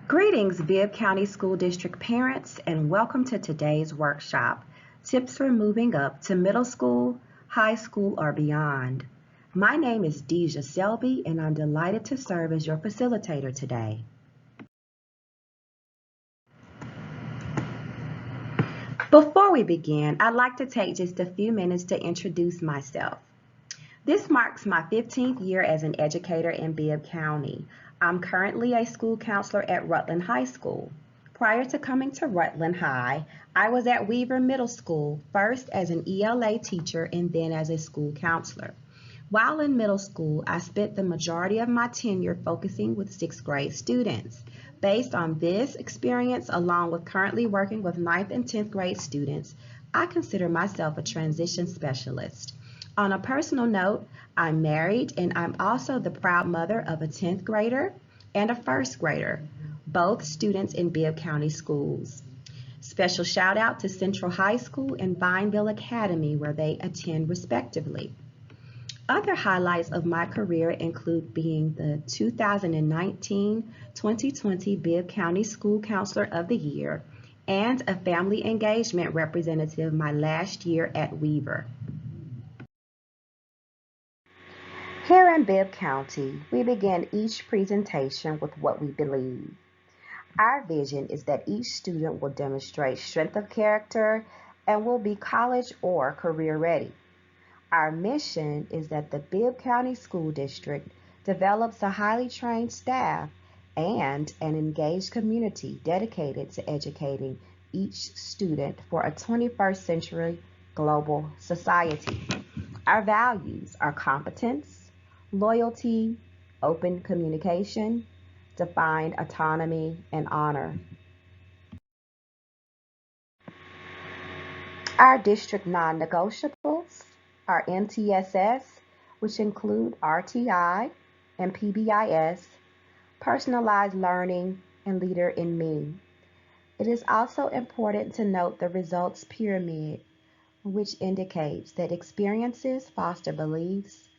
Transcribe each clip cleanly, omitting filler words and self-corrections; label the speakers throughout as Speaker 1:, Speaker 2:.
Speaker 1: Greetings, Bibb County School District parents, and welcome to today's workshop, Tips for Moving Up to Middle School, High School, or Beyond. My name is Deja Selby, and I'm delighted to serve as your facilitator today. Before we begin, I'd like to take just a few minutes to introduce myself. This marks my 15th year as an educator in Bibb County. I'm currently a school counselor at Rutland High School. Prior to coming to Rutland High, I was at Weaver Middle School, first as an ELA teacher and then as a school counselor. While in middle school, I spent the majority of my tenure focusing with 6th grade students. Based on this experience, along with currently working with 9th and 10th grade students, I consider myself a transition specialist. On a personal note, I'm married and I'm also the proud mother of a 10th grader and a 1st grader, both students in Bibb County schools. Special shout out to Central High School and Vineville Academy where they attend respectively. Other highlights of my career include being the 2019-2020 Bibb County School Counselor of the Year and a Family Engagement Representative my last year at Weaver. Here in Bibb County, we begin each presentation with what we believe. Our vision is that each student will demonstrate strength of character and will be college or career ready. Our mission is that the Bibb County School District develops a highly trained staff and an engaged community dedicated to educating each student for a 21st century global society. Our values are competence, loyalty, open communication, defined autonomy, and honor. Our district non-negotiables are MTSS, which include RTI and PBIS, personalized learning, and Leader in Me. It is also important to note the results pyramid, which indicates that experiences foster beliefs,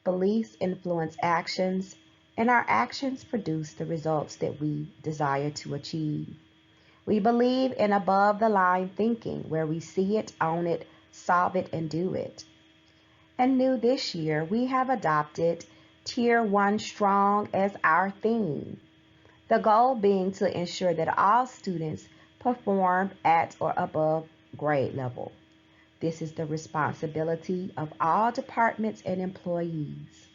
Speaker 1: beliefs influence actions, and our actions produce the results that we desire to achieve. We believe in above the line thinking where we see it, own it, solve it, and do it. And new this year, we have adopted Tier 1 Strong as our theme. The goal being to ensure that all students perform at or above grade level. This is the responsibility of all departments and employees.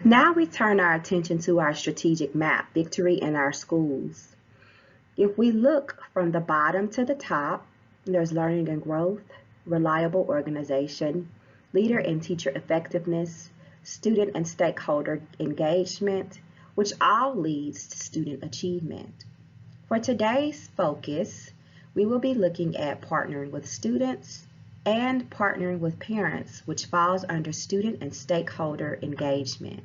Speaker 1: Now we turn our attention to our strategic map, Victory in Our Schools. If we look from the bottom to the top, there's learning and growth, reliable organization, leader and teacher effectiveness, student and stakeholder engagement, which all leads to student achievement. For today's focus, we will be looking at partnering with students and partnering with parents, which falls under student and stakeholder engagement.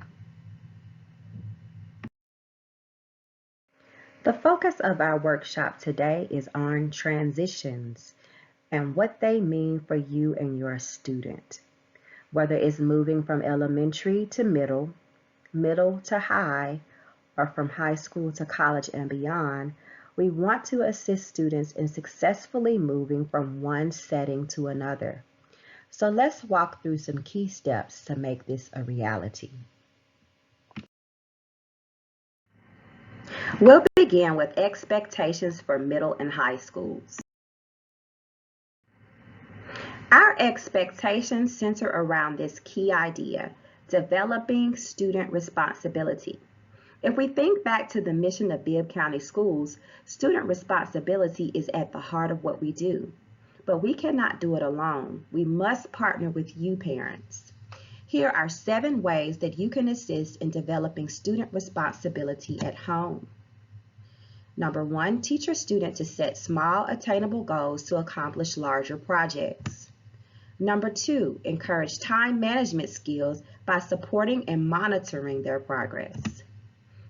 Speaker 1: The focus of our workshop today is on transitions and what they mean for you and your student. Whether it's moving from elementary to middle, middle to high, or from high school to college and beyond, we want to assist students in successfully moving from one setting to another. So let's walk through some key steps to make this a reality. We'll begin with expectations for middle and high schools. Our expectations center around this key idea, developing student responsibility. If we think back to the mission of Bibb County Schools, student responsibility is at the heart of what we do. But we cannot do it alone. We must partner with you parents. Here are 7 ways that you can assist in developing student responsibility at home. Number 1, teach your student to set small, attainable goals to accomplish larger projects. Number 2, encourage time management skills by supporting and monitoring their progress.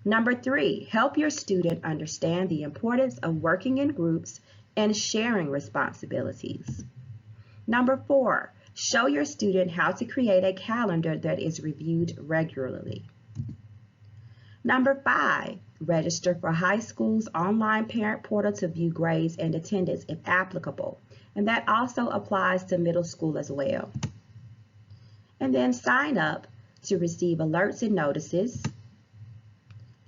Speaker 1: Number 3, help your student understand the importance of working in groups and sharing responsibilities. Number 4, show your student how to create a calendar that is reviewed regularly. Number 5, register for high school's online parent portal to view grades and attendance if applicable. And that also applies to middle school as well. And then sign up to receive alerts and notices,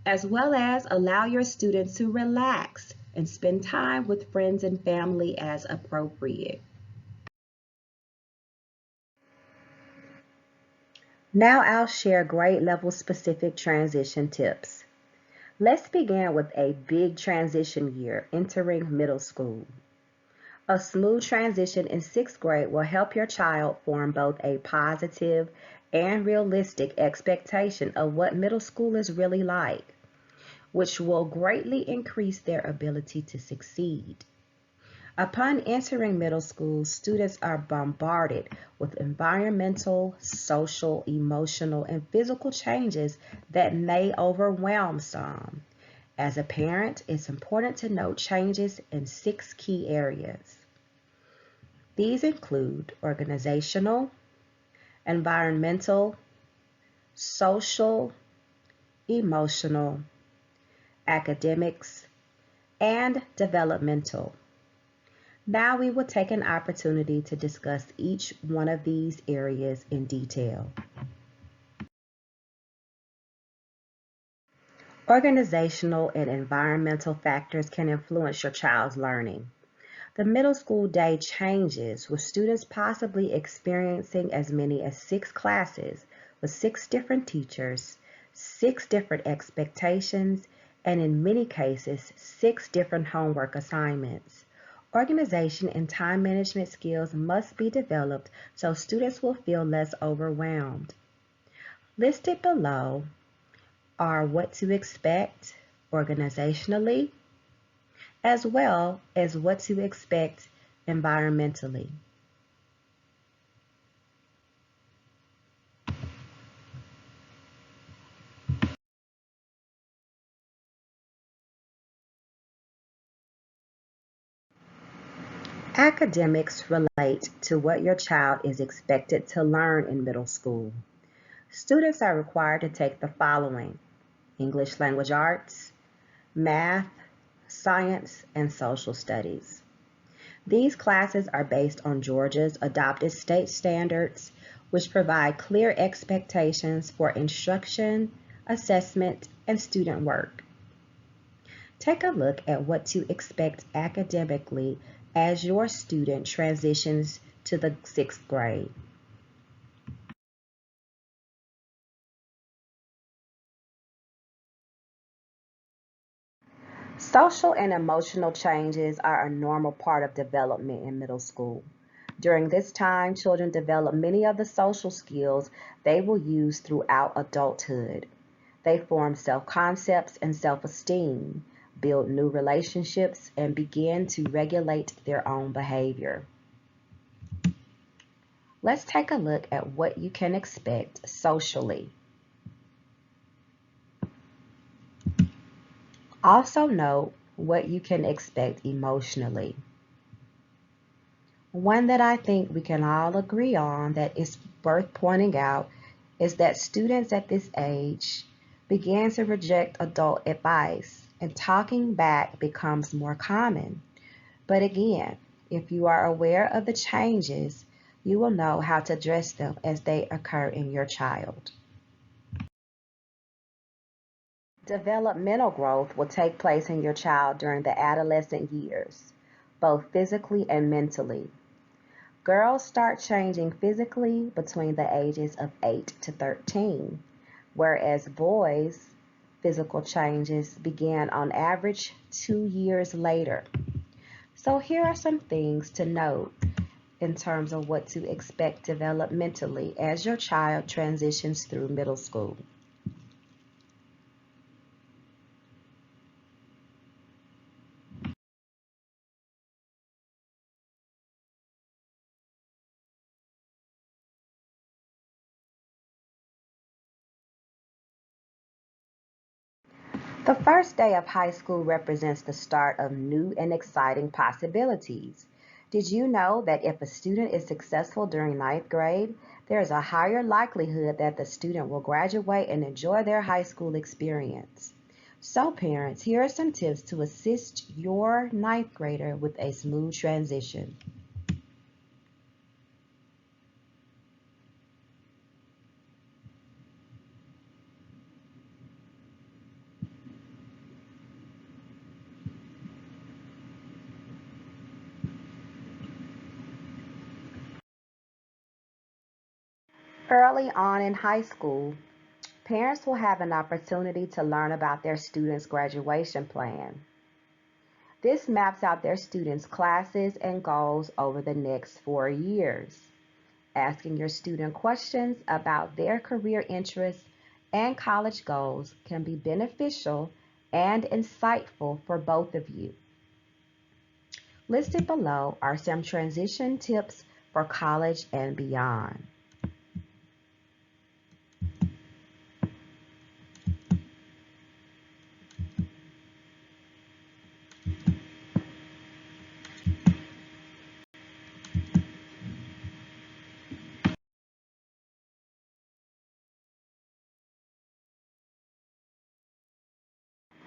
Speaker 1: as well as allow your students to relax and spend time with friends and family as appropriate. Now I'll share grade level specific transition tips. Let's begin with a big transition year, entering middle school. A smooth transition in 6th grade will help your child form both a positive and realistic expectation of what middle school is really like, which will greatly increase their ability to succeed. Upon entering middle school, students are bombarded with environmental, social, emotional, and physical changes that may overwhelm some. As a parent, it's important to note changes in 6 key areas. These include organizational, environmental, social, emotional, academics, and developmental. Now we will take an opportunity to discuss each one of these areas in detail. Organizational and environmental factors can influence your child's learning. The middle school day changes, with students possibly experiencing as many as 6 classes with 6 different teachers, 6 different expectations, and in many cases, 6 different homework assignments. Organization and time management skills must be developed so students will feel less overwhelmed. Listed below are what to expect organizationally, as well as what to expect environmentally. Academics relate to what your child is expected to learn in middle school. Students are required to take the following: English language arts, math, science, and social studies. These classes are based on Georgia's adopted state standards, which provide clear expectations for instruction, assessment, and student work. Take a look at what to expect academically as your student transitions to the 6th grade. Social and emotional changes are a normal part of development in middle school. During this time, children develop many of the social skills they will use throughout adulthood. They form self-concepts and self-esteem, build new relationships, and begin to regulate their own behavior. Let's take a look at what you can expect socially. Also note what you can expect emotionally. One that I think we can all agree on that is worth pointing out is that students at this age begin to reject adult advice, and talking back becomes more common. But again, if you are aware of the changes, you will know how to address them as they occur in your child. Developmental growth will take place in your child during the adolescent years, both physically and mentally. Girls start changing physically between the ages of 8 to 13, whereas boys' physical changes begin on average 2 years later. So here are some things to note in terms of what to expect developmentally as your child transitions through middle school. The first day of high school represents the start of new and exciting possibilities. Did you know that if a student is successful during ninth grade, there is a higher likelihood that the student will graduate and enjoy their high school experience? So parents, here are some tips to assist your ninth grader with a smooth transition. Early on in high school, parents will have an opportunity to learn about their students' graduation plan. This maps out their students' classes and goals over the next 4 years. Asking your student questions about their career interests and college goals can be beneficial and insightful for both of you. Listed below are some transition tips for college and beyond.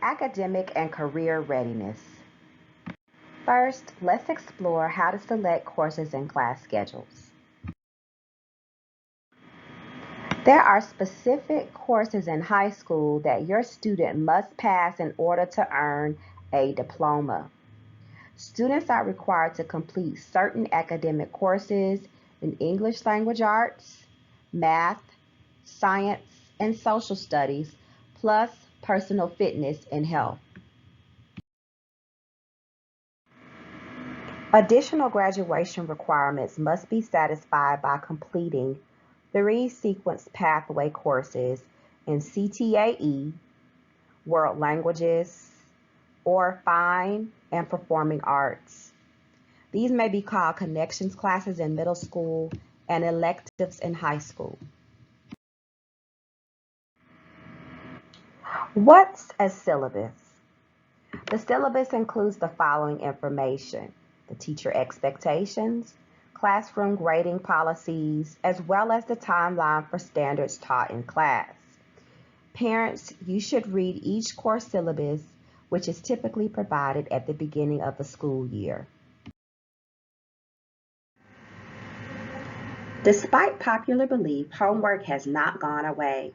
Speaker 1: Academic and career readiness. First, let's explore how to select courses and class schedules. There are specific courses in high school that your student must pass in order to earn a diploma. Students are required to complete certain academic courses in English language arts, math, science, and social studies, plus personal fitness and health. Additional graduation requirements must be satisfied by completing 3 sequence pathway courses in CTAE, World Languages, or Fine and Performing Arts. These may be called connections classes in middle school and electives in high school. What's a syllabus? The syllabus includes the following information: the teacher expectations, classroom grading policies, as well as the timeline for standards taught in class. Parents, you should read each course syllabus, which is typically provided at the beginning of the school year. Despite popular belief, homework has not gone away.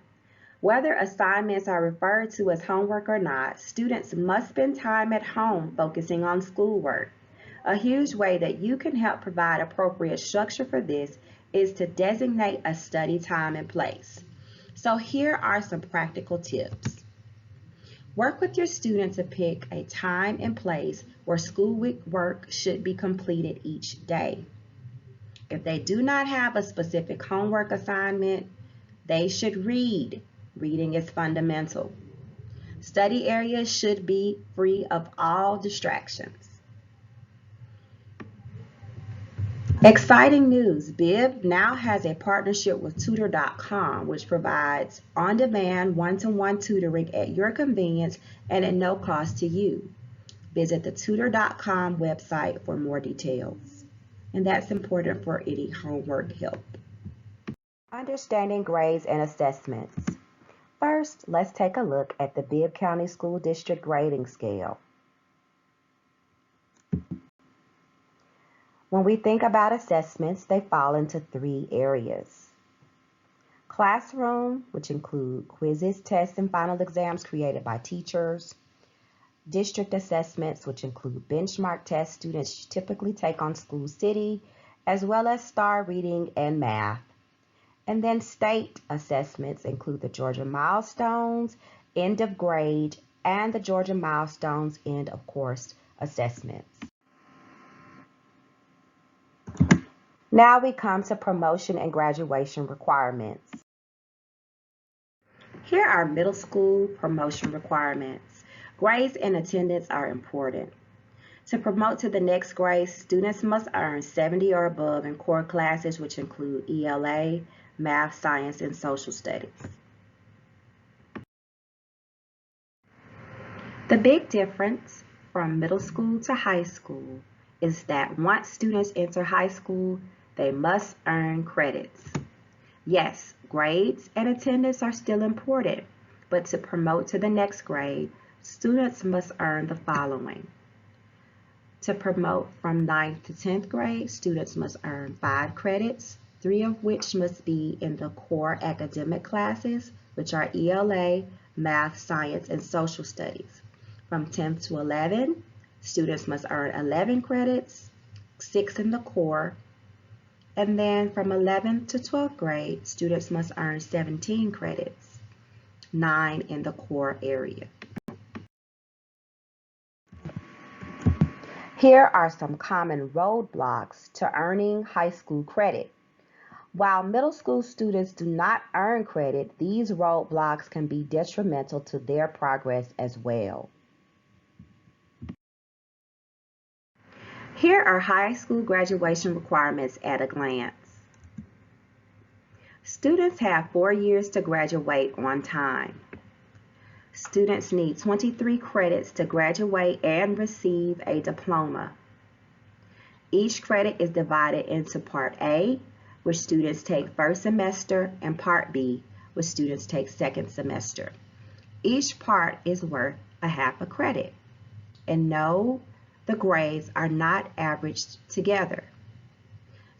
Speaker 1: Whether assignments are referred to as homework or not, students must spend time at home focusing on schoolwork. A huge way that you can help provide appropriate structure for this is to designate a study time and place. So here are some practical tips. Work with your student to pick a time and place where schoolwork work should be completed each day. If they do not have a specific homework assignment, they should read. Reading is fundamental. Study areas should be free of all distractions. Exciting news, Bib now has a partnership with Tutor.com, which provides on-demand one-to-one tutoring at your convenience and at no cost to you. Visit the Tutor.com website for more details. And that's important for any homework help. Understanding grades and assessments. First, let's take a look at the Bibb County School District grading scale. When we think about assessments, they fall into 3 areas. Classroom, which include quizzes, tests, and final exams created by teachers. District assessments, which include benchmark tests students typically take on School City, as well as STAR reading and math. And then state assessments include the Georgia Milestones, end of grade, and the Georgia Milestones end of course assessments. Now we come to promotion and graduation requirements. Here are middle school promotion requirements. Grades and attendance are important. To promote to the next grade, students must earn 70 or above in core classes, which include ELA, math, science, and social studies. The big difference from middle school to high school is that once students enter high school, they must earn credits. Yes, grades and attendance are still important, but to promote to the next grade, students must earn the following. To promote from 9th to 10th grade, students must earn 5 credits, 3 of which must be in the core academic classes, which are ELA, math, science, and social studies. From 10th to 11, students must earn 11 credits, 6 in the core, and then from 11th to 12th grade, students must earn 17 credits, 9 in the core area. Here are some common roadblocks to earning high school credit. While middle school students do not earn credit, these roadblocks can be detrimental to their progress as well. Here are high school graduation requirements at a glance. Students have 4 years to graduate on time. Students need 23 credits to graduate and receive a diploma. Each credit is divided into Part A, which students take first semester, and Part B, which students take second semester. Each part is worth a half a credit. And no, the grades are not averaged together.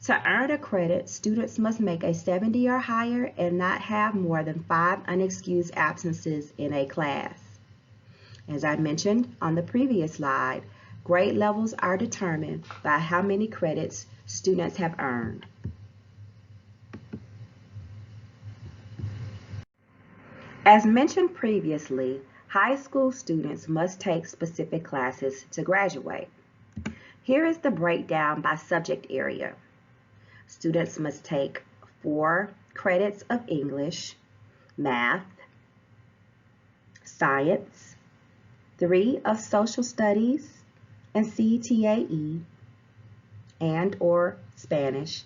Speaker 1: To earn a credit, students must make a 70 or higher and not have more than 5 unexcused absences in a class. As I mentioned on the previous slide, grade levels are determined by how many credits students have earned. As mentioned previously, high school students must take specific classes to graduate. Here is the breakdown by subject area. Students must take 4 credits of English, math, science, 3 of social studies and CTAE and/or Spanish,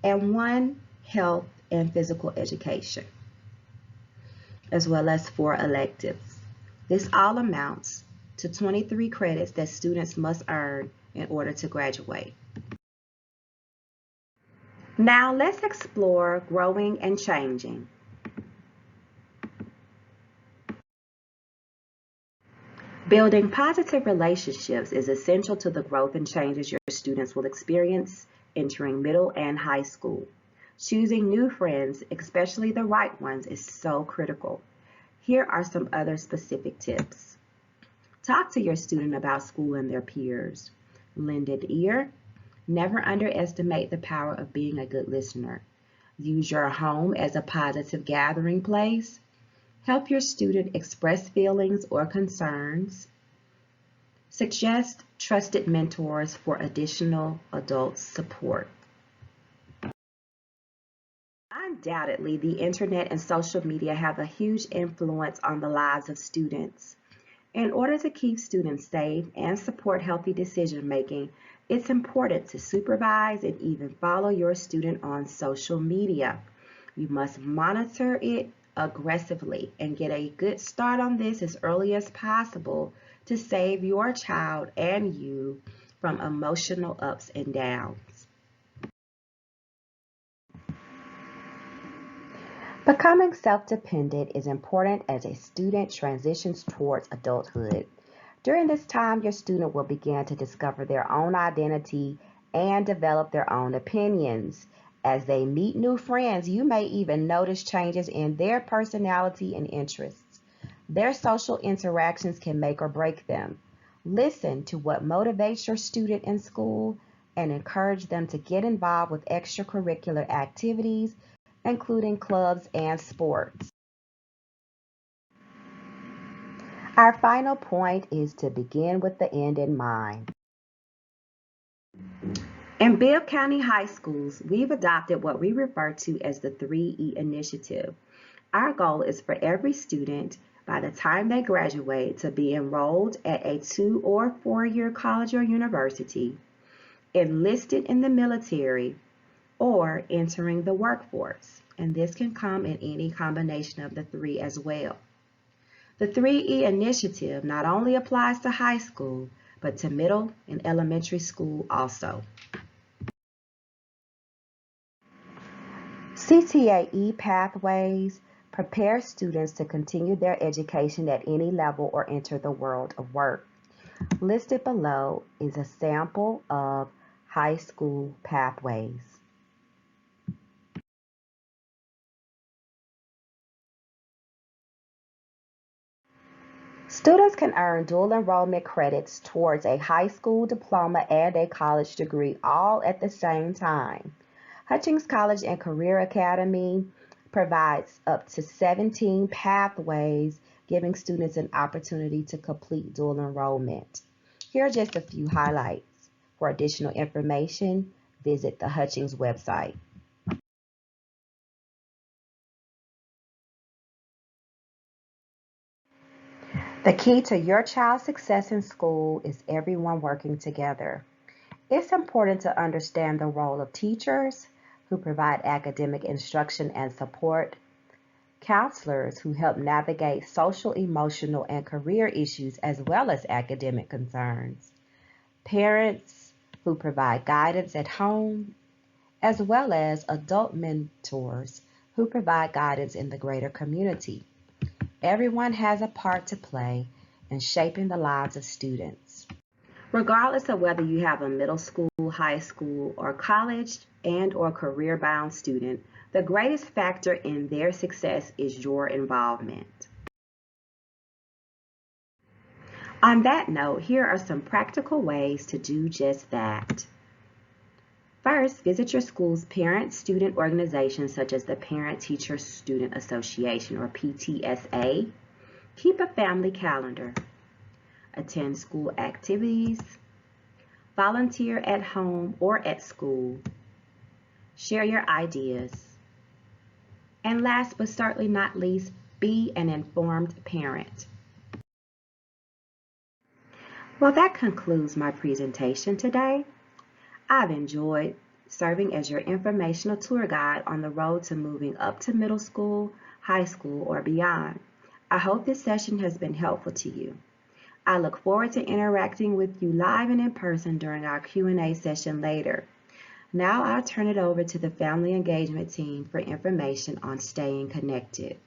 Speaker 1: and 1 health and physical education, as well as 4 electives. This all amounts to 23 credits that students must earn in order to graduate. Now let's explore growing and changing. Building positive relationships is essential to the growth and changes your students will experience entering middle and high school. Choosing new friends, especially the right ones, is so critical. Here are some other specific tips. Talk to your student about school and their peers. Lend an ear. Never underestimate the power of being a good listener. Use your home as a positive gathering place. Help your student express feelings or concerns. Suggest trusted mentors for additional adult support. Undoubtedly, the internet and social media have a huge influence on the lives of students. In order to keep students safe and support healthy decision making, it's important to supervise and even follow your student on social media. You must monitor it aggressively and get a good start on this as early as possible to save your child and you from emotional ups and downs. Becoming self-dependent is important as a student transitions towards adulthood. During this time, your student will begin to discover their own identity and develop their own opinions. As they meet new friends, you may even notice changes in their personality and interests. Their social interactions can make or break them. Listen to what motivates your student in school and encourage them to get involved with extracurricular activities, including clubs and sports. Our final point is to begin with the end in mind. In Bibb County High Schools, we've adopted what we refer to as the 3E initiative. Our goal is for every student, by the time they graduate, to be enrolled at a 2 or 4-year college or university, enlisted in the military, or entering the workforce. And this can come in any combination of the 3 as well. The 3E initiative not only applies to high school, but to middle and elementary school also. CTAE Pathways prepare students to continue their education at any level or enter the world of work. Listed below is a sample of high school pathways. Students can earn dual enrollment credits towards a high school diploma and a college degree all at the same time. Hutchings College and Career Academy provides up to 17 pathways, giving students an opportunity to complete dual enrollment. Here are just a few highlights. For additional information, visit the Hutchings website. The key to your child's success in school is everyone working together. It's important to understand the role of teachers who provide academic instruction and support, counselors who help navigate social, emotional, and career issues as well as academic concerns, parents who provide guidance at home, as well as adult mentors who provide guidance in the greater community. Everyone has a part to play in shaping the lives of students. Regardless of whether you have a middle school, high school, or college and/or career-bound student, the greatest factor in their success is your involvement. On that note, here are some practical ways to do just that. First, visit your school's parent-student organizations such as the Parent-Teacher-Student Association or PTSA. Keep a family calendar. Attend school activities. Volunteer at home or at school. Share your ideas. And last but certainly not least, be an informed parent. Well, that concludes my presentation today. I've enjoyed serving as your informational tour guide on the road to moving up to middle school, high school, or beyond. I hope this session has been helpful to you. I look forward to interacting with you live and in person during our Q&A session later. Now I'll turn it over to the Family Engagement team for information on staying connected.